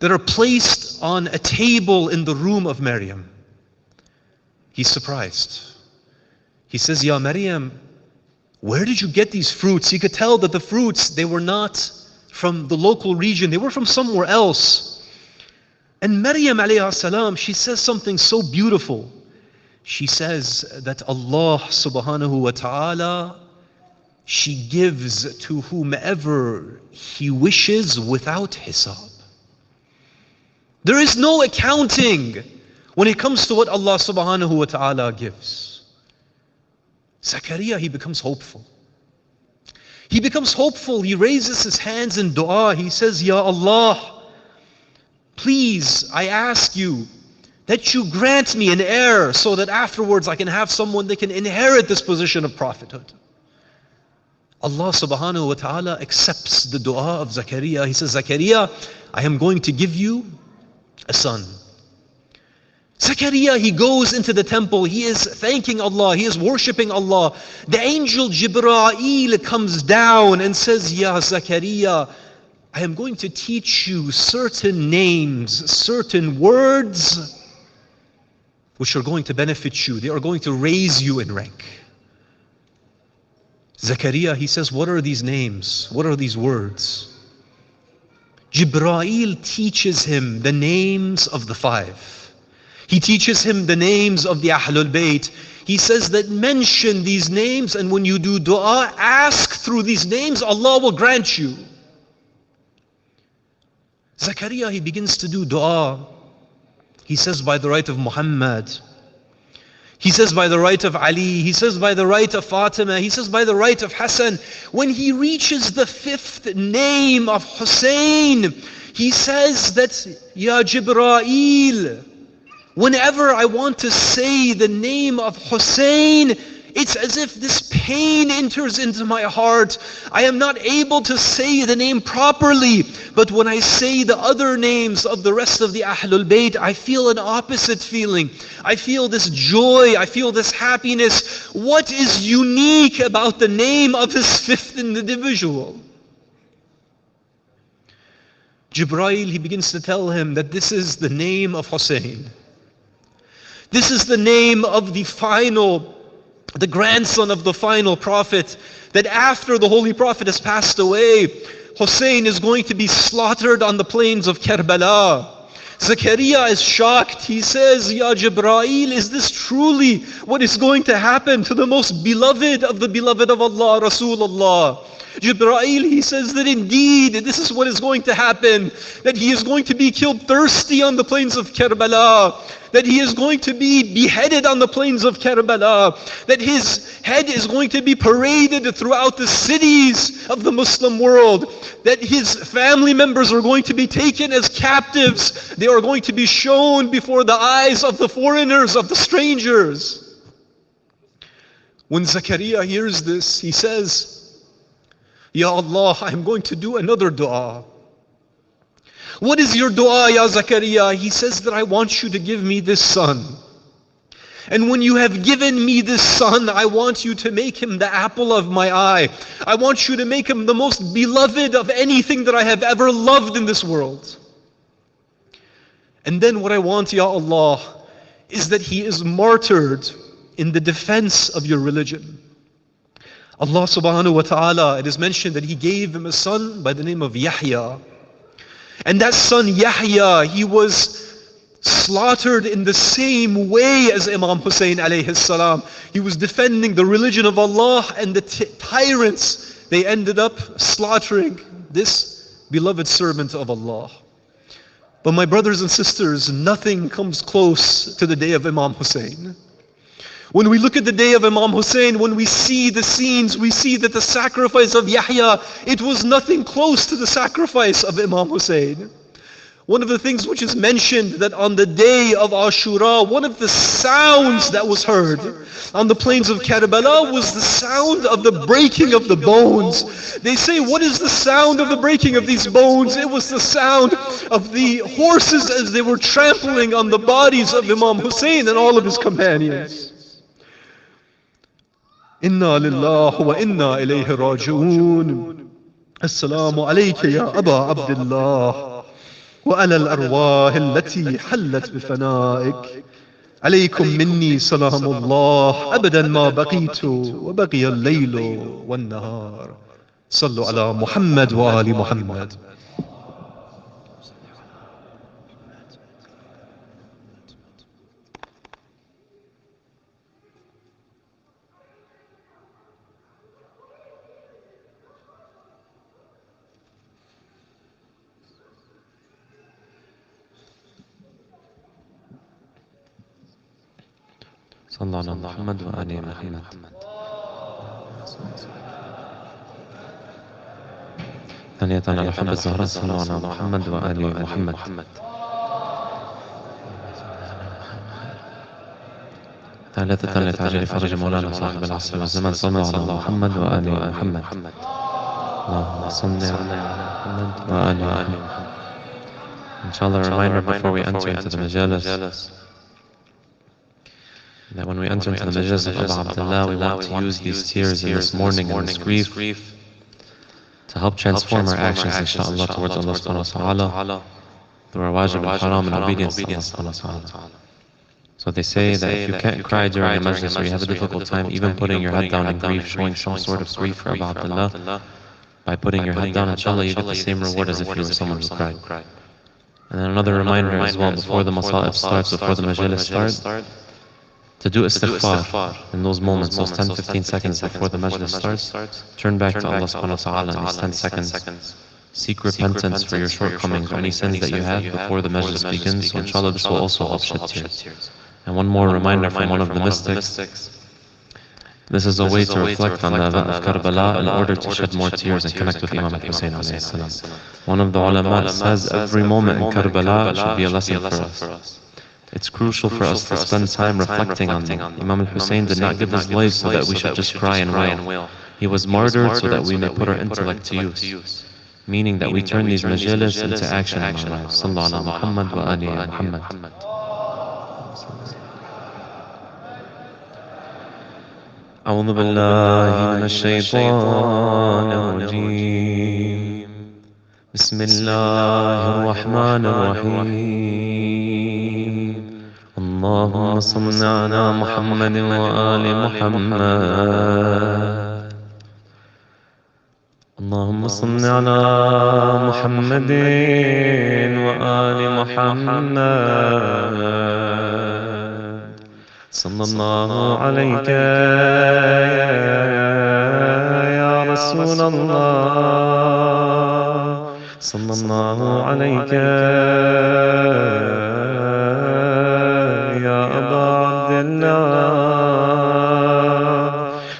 that are placed on a table in the room of Maryam. He's surprised. He says, Ya Maryam, where did you get these fruits? He could tell that the fruits, they were not from the local region, they were from somewhere else. And Maryam alayhi salam, she says something so beautiful. She says that Allah subhanahu wa ta'ala, she gives to whomever He wishes without hisab. There is no accounting when it comes to what Allah subhanahu wa ta'ala gives. Zakaria, he becomes hopeful. He becomes hopeful. He raises his hands in dua. He says, Ya Allah, please, I ask you that you grant me an heir so that afterwards I can have someone that can inherit this position of prophethood. Allah subhanahu wa ta'ala accepts the dua of Zakaria. He says, Zakaria, I am going to give you a son. Zakaria, he goes into the temple. He is thanking Allah. He is worshipping Allah. The angel Jibreel comes down and says, Ya Zakaria, I am going to teach you certain names, certain words which are going to benefit you. They are going to raise you in rank. Zakaria, he says, what are these names? What are these words? Jibreel teaches him the names of the five. He teaches him the names of the Ahlul Bayt. He says that mention these names, and when you do dua, ask through these names, Allah will grant you. Zakaria, he begins to do dua. He says, by the right of Muhammad. He says, by the right of Ali. He says, by the right of Fatima. He says, by the right of Hassan. When he reaches the fifth name of Hussein, he says that, Ya Jibreel, whenever I want to say the name of Hussein, it's as if this pain enters into my heart. I am not able to say the name properly. But when I say the other names of the rest of the Ahlul Bayt, I feel an opposite feeling. I feel this joy. I feel this happiness. What is unique about the name of this fifth individual? Jibreel, he begins to tell him that this is the name of Hussein. This is the name of the grandson of the final prophet, that after the holy prophet has passed away, Hussein is going to be slaughtered on the plains of Karbala. Zakaria is shocked. He says, Ya Jibreel, is this truly what is going to happen to the most beloved of the beloved of Allah, Rasulullah? Jibreel, he says that indeed this is what is going to happen, that he is going to be killed thirsty on the plains of Karbala, that he is going to be beheaded on the plains of Karbala, that his head is going to be paraded throughout the cities of the Muslim world, that his family members are going to be taken as captives. They are going to be shown before the eyes of the foreigners, of the strangers. When Zakaria hears this, he says, Ya Allah, I am going to do another dua. What is your dua, Ya Zakaria? He says that I want you to give me this son. And when you have given me this son, I want you to make him the apple of my eye. I want you to make him the most beloved of anything that I have ever loved in this world. And then what I want, Ya Allah, is that he is martyred in the defense of your religion. Allah subhanahu wa ta'ala, it is mentioned that he gave him a son by the name of Yahya. And that son Yahya, he was slaughtered in the same way as Imam Hussein alayhi salam. He was defending the religion of Allah, and the tyrants, they ended up slaughtering this beloved servant of Allah. But my brothers and sisters, nothing comes close to the day of Imam Hussein. When we look at the day of Imam Hussein, when we see the scenes, we see that the sacrifice of Yahya, it was nothing close to the sacrifice of Imam Hussein. One of the things which is mentioned, that on the day of Ashura, one of the sounds that was heard on the plains of Karbala was the sound of the breaking of the bones. They say, what is the sound of the breaking of these bones? It was the sound of the horses as they were trampling on the bodies of Imam Hussein and all of his companions. Inna lillahi wa inna ilayhi raji'un. Assalamu alayka ya Aba Abdullah wa ala al-arwah allati hallat bifana'ik. Alaykum minni salamullah abadan ma baqitu wa baqiya al-laylu wa an-nahar. Sallu ala Muhammad wa ali Muhammad. صلى على محمد وآل محمد. ثانية على حب الزهراء صلى على محمد وآل محمد. ثالثة لتعجيل فرج مولانا صاحب العصر والزمن صلى على محمد وآل محمد. اللهم صل على محمد وآل محمد. Inshallah, a reminder before we enter into the majalis, that when we enter into the majalis of Abu Abdullah, we want to use these tears in this mourning and this grief to help transform our actions, inshallah, towards Allah subhanahu wa ta'ala through our wajib and haram and obedience to Allah subhanahu wa ta'ala. So they say that if you can't cry during a majlis or you have a difficult time, even putting your head down in grief, showing some sort of grief for Abu Abdullah, by putting your head down, inshallah, you get the same reward as if you were someone who cried. And then another reminder as well, before the masa'ib starts, before the majalis start, to do istighfar in those moments, those 10-15 seconds before the majlis starts. Turn back to Allah subhanahu wa ta'ala in these 10 seconds. Seek repentance for your shortcomings or any sins that you have before the majlis begins. So inshallah, this will also help shed tears. And one more reminder from one of the mystics. This is a way to reflect on the event of Karbala in order to shed more tears and connect with Imam Hussein alayhi salam. One of the ulama says every moment in Karbala should be a lesson for us. It's crucial for us to spend time reflecting on them. Imam Hussein did not give his life so that we should just cry and wail. He was martyred so that we may put our intellect to use. Meaning that we turn these majalis into action in our lives. Sallallahu ala Muhammad wa ali Muhammad. أعوذ بالله من الشيطان الرجيم. بسم الله الرحمن الرحيم. اللهم صل على محمد وآل محمد. اللهم صل على محمد وآل محمد. صلى الله عليك يا رسول الله. صلى الله عليك يا أبا عبد الله.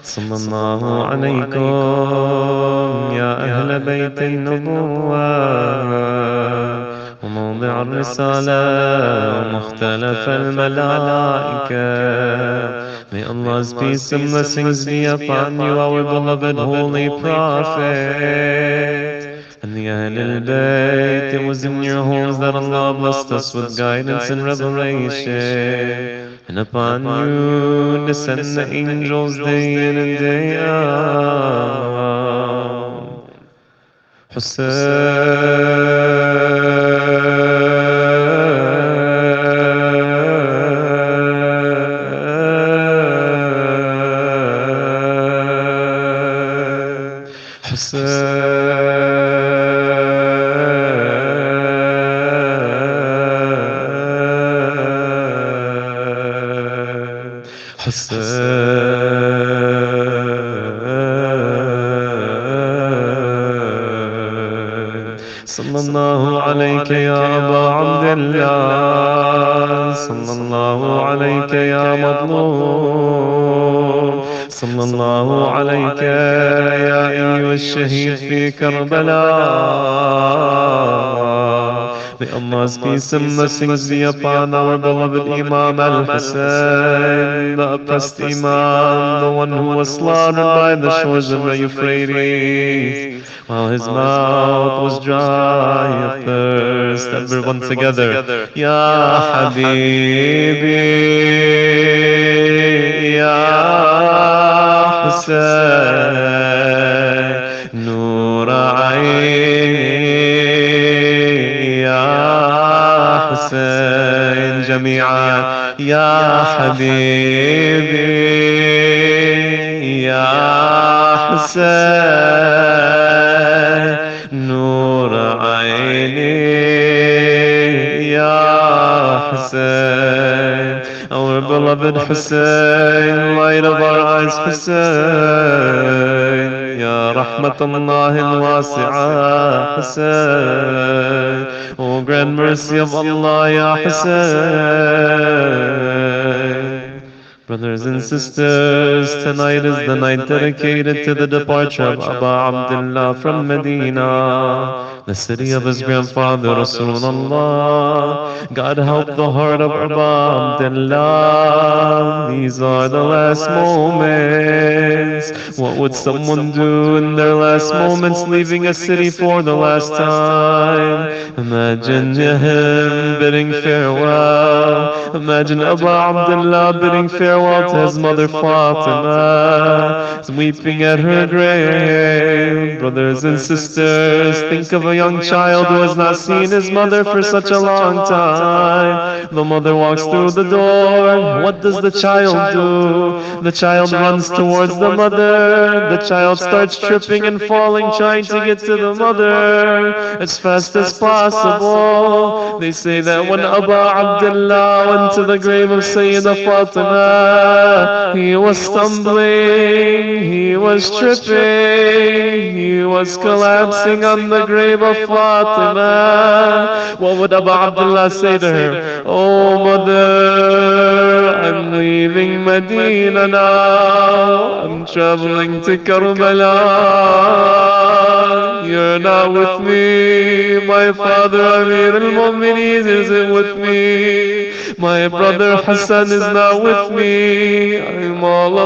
صلى الله عليكم يا أهل بيت النبوة وموضع الرسالة ومختلف الملائكة. May Allah's peace and blessings be upon you, our beloved Holy Prophet, and the Ahl al-Bayt. It was in your homes that Allah blessed us with guidance and revelation, and upon you descend the angels day in and day out. صلى الله عليك يا أبا عبد الله. صلى الله عليك يا مظلوم. صلى الله عليك يا أيها الشهيد في كربلاء. May Allah's peace and blessings be upon our beloved Imam al-Hussein, the oppressed Imam, the one who was slaughtered by the shores of the Euphrates, while his mouth was dry of thirst. Everyone together. Ya Habibi, Ya Hussein, Nur Aini, Ya Hussein, جميعا. Ya Habibi, Ya Hussein, Nur Aini, Ya Hussein. Our beloved Hussein, light of our eyes, Hussein. Ya Rahmatullahi al-Wasi'ah, Hussein. Oh, grand mercy of Allah, Ya Hussein. Brothers and sisters, tonight is the night dedicated to the departure of Aba Abdullah from Medina, the city of his grandfather Rasulullah. God help the heart of Aba Abdullah. These are the last moments. What would someone do in their last moments, leaving a city for the last time? Imagine him bidding farewell. Imagine Aba Abdullah bidding farewell to his mother Fatima, weeping at her grave. Brothers and sisters, think of a young child who has not seen his mother for such a long time. The mother walks through the door. What does the child do? The child runs towards the mother. The child starts tripping and falling, trying to get to the mother as fast as possible. They say that when Aba Abdullah went to the grave of Sayyidah Fatima, he was stumbling, he was tripping, he was collapsing on the grave of Fatima. What would Aba Abdullah say to her? Oh mother, I'm leaving Medina now, I'm traveling to Karbala. You're not with me. My father Amir al-Mu'mineen isn't with me. My brother Hassan is not with me. I'm all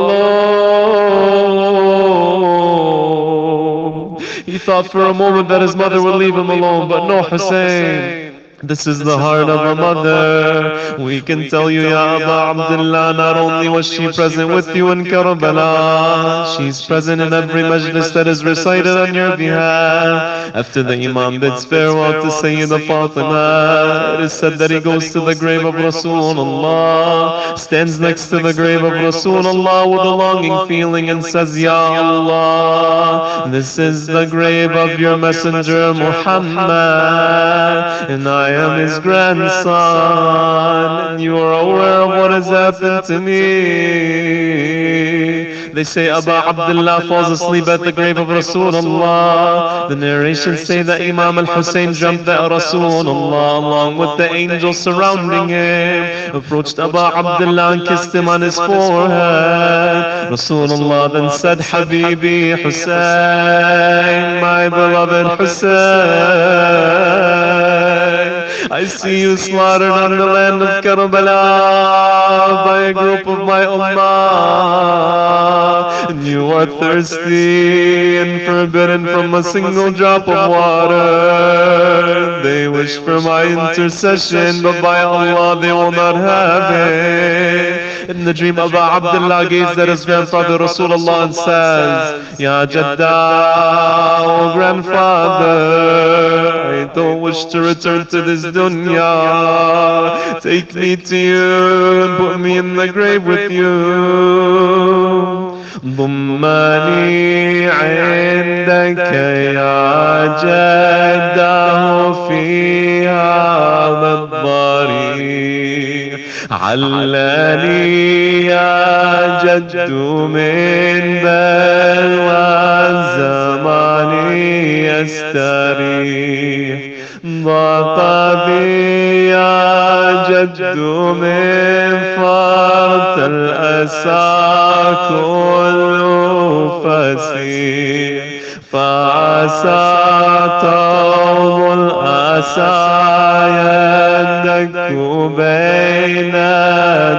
alone. He thought for a moment that his mother would leave him alone, but no, Hussein. This is the heart of a mother. We can tell you, Ya Aba Abdullah, not only was she present with you in Karbala, she's present in every majlis that is recited on your behalf. After the Imam bids farewell to Sayyidah Fatima, it is said that he goes to the grave of Rasulullah, stands next to the grave of Rasulullah with a longing feeling and says, Ya Allah, this is the grave of your messenger Muhammad, and I am his grandson, and you are aware of what has happened to me. They say Aba Abdullah falls asleep at the grave of Rasulullah. The narrations say that Imam Hussein dreamt that Rasulullah, along with the angels surrounding him, approached Aba Abdullah and kissed him on his forehead. Rasulullah then said, Habibi Hussein, my beloved Hussein, I see you slaughtered on the land of Karbala by a group of my ummah, and you are thirsty and forbidden from a single drop of water. They wish for my intercession, but by Allah they will not have it. In the dream, Aba Abdullah gazed at his grandfather Rasulullah and says, Ya Jadda, oh grandfather, I don't wish to return to this dunya. Take me to you and put me in the grave with you. ضمني عندك يا جده في هذا الضريح علني يا جد من بلوى الزمان يستريح ضاق بي يا جد من فرط الأسى كل فسيح فعسى طوب الأسى يدك بين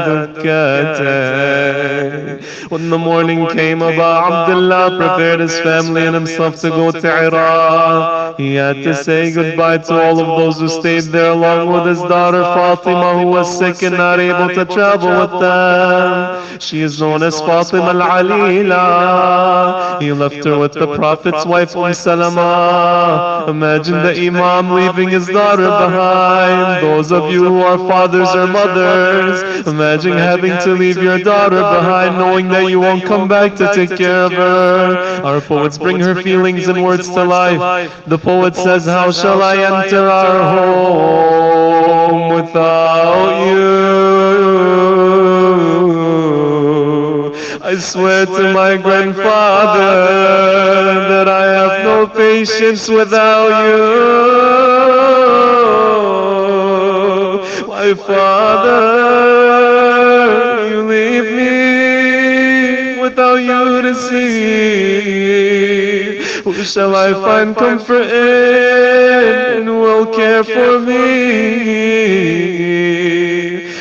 دكتين. When the morning came, Aba Abdullah prepared his family and himself to go to Iraq. He had to say goodbye to all of those who stayed there, along with his daughter Fatima, who was sick and not able to travel with them. She is known as Fatima al-Alila. He left her with the Prophet's wife Salama. Imagine the Imam leaving his daughter behind. Those of you who are fathers or mothers, imagine having to leave your daughter behind, knowing that you won't come back to take care of her. Our poets bring her feelings and words to life. The poet says, how shall I enter our home without you? I swear to my grandfather that I have no patience without you. My father, you leave me without you to see. Who shall I find comfort in and will care for me?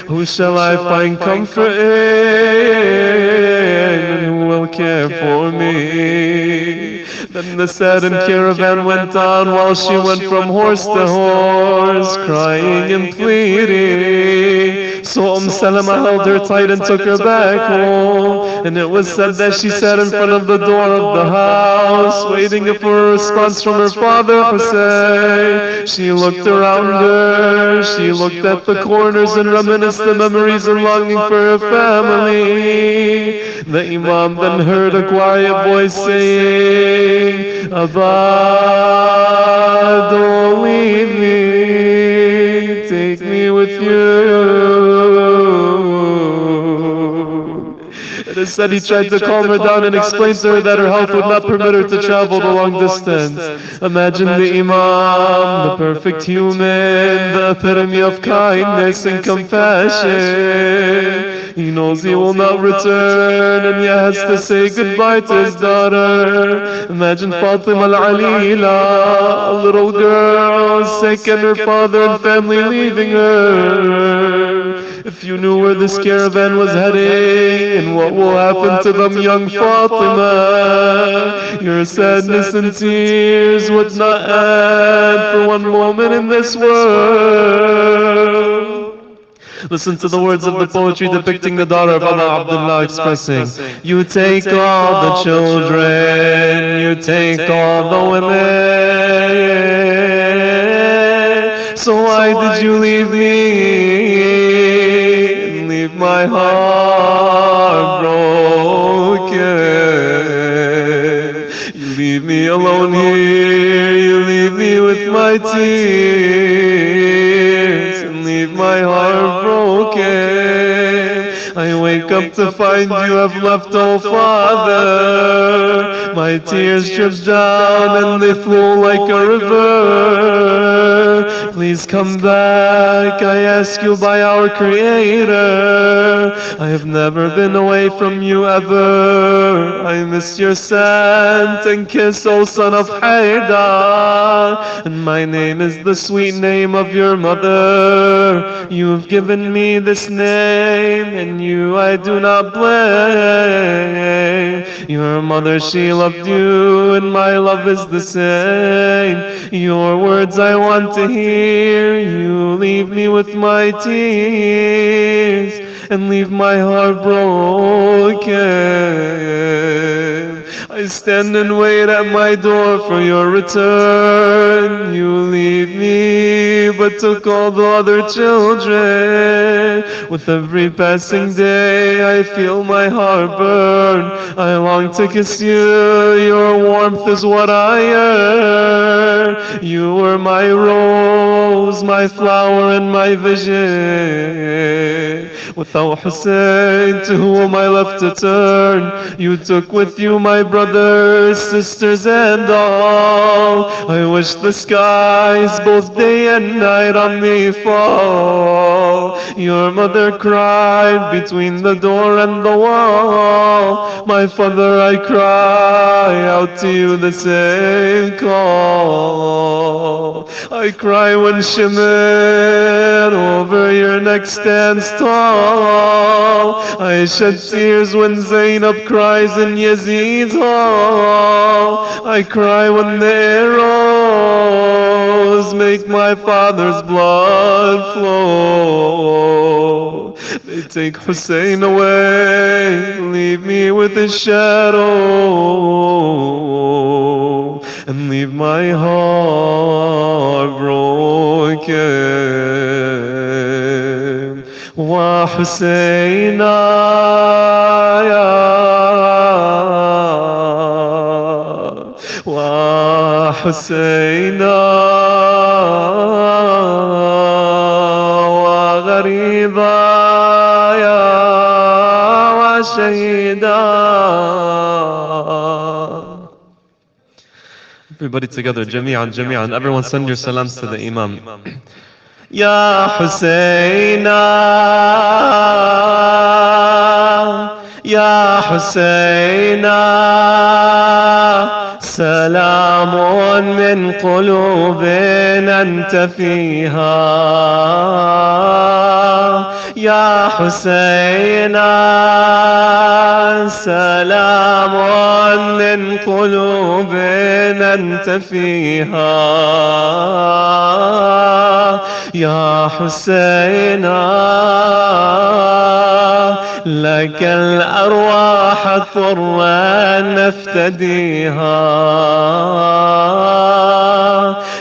Who shall I find comfort in and who will care for me? Then the saddened caravan went on while she went from horse to horse, crying and pleading. So Salama held her tight and took her back home. And it was said that she sat in front of the door of the house, waiting for a response from her father Hussein. She looked around her, she looked at the corners and reminisced the memories and longing for her family. The Imam then heard a quiet voice saying, Abba, don't leave me, take me with you. It is said he tried to calm her down and explain to her that her health would not permit her to travel the long distance. Imagine the Imam, the perfect human, the epitome of kindness and compassion. He knows he will not return and yet has to say goodbye to his daughter. Imagine Fatima al-Alila, a little girl, sick and her father and family leaving her. If you knew where this caravan was heading and what will happen to them, young Fatima, your sadness and tears would not end for one moment in this world. Listen to the words of the poetry depicting the daughter of Abu Abdullah expressing, you take all the children, you take all the women, so why did you leave me, leave my heart broken? You leave me alone here, you leave me with my tears, and leave my heart broken. I wake up to find you have left, oh Father. My tears drip down and they flow like a river. Please come back, I ask you by our Creator. I have never been away from you ever. I miss your scent and kiss, O son of Haidar. And my name is the sweet name of your mother. You have given me this name, and you I do not blame. Your mother, she loved you, and my love is the same. Your words I want to hear. You leave me with my tears and leave my heart broken. I stand and wait at my door for your return. You leave me, but took all the other children. With every passing day, I feel my heart burn. I long to kiss you, your warmth is what I yearn. You were my rose, my flower, and my vision. Without Hussein, to whom I left to turn, you took with you my brothers, sisters, and all. I wish the skies both day and night on me fall. Your mother cried between the door and the wall. My father, I cry out to you the same call. I cry when Shimmer over your neck stands tall. I shed tears when Zainab cries in Yazid's hall. I cry when the arrows make my father's blood flow. They take Hussein away, leave me with his shadow, and leave my heart broken. Wa Husseina ya Wa Husseina wa ghariba ya wa shahida. Everybody together, jami'an, jami'an. Everyone send your salams to the Imam. Ya Husseina حسينا سلام من قلوب أنت فيها يا حسينا سلام من قلوب أنت فيها يا حسينا لك الأرواح ثرا نفتديها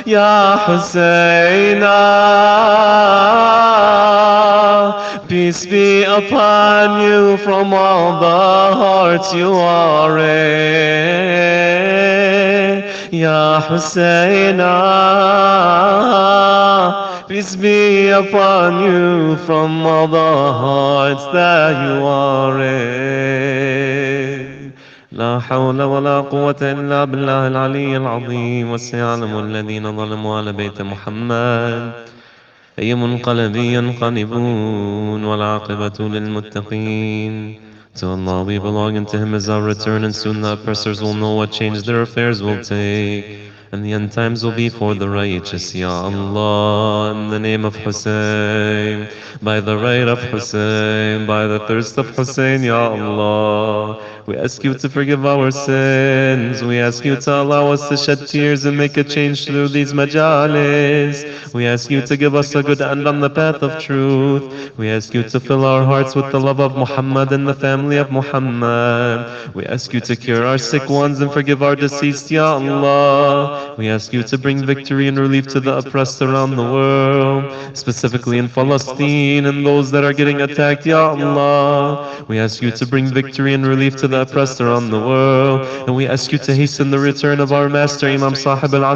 يا حسينا Peace be upon you from all the hearts you are in. Ya Husayna. Peace be upon you from all the hearts that you are in. لا حول ولا قوة إلا بالله العلي العظيم وسيعلم الذين ظلموا على بيت محمد أي منقلب ينقلبون والعاقبة للمتقين. To Allah we belong and to Him is our return, and soon the oppressors will know what change their affairs will take, and the end times will be for the righteous. Ya Allah, in the name of Hussein, by the right of Hussein, by the thirst of Hussein, Ya Allah, we ask you to forgive our sins. We ask you to allow us to shed tears and make a change through these majalis. We ask you to give us a good end on the path of truth. We ask you to fill our hearts with the love of Muhammad and the family of Muhammad. We ask you to cure our sick ones and forgive our deceased, Ya Allah. We ask you to bring victory and relief to the oppressed around the world, specifically in Palestine and those that are getting attacked, Ya Allah. We ask you to bring victory and relief to the oppressed around the world, and we ask you to hasten the return of our master Imam Sahib al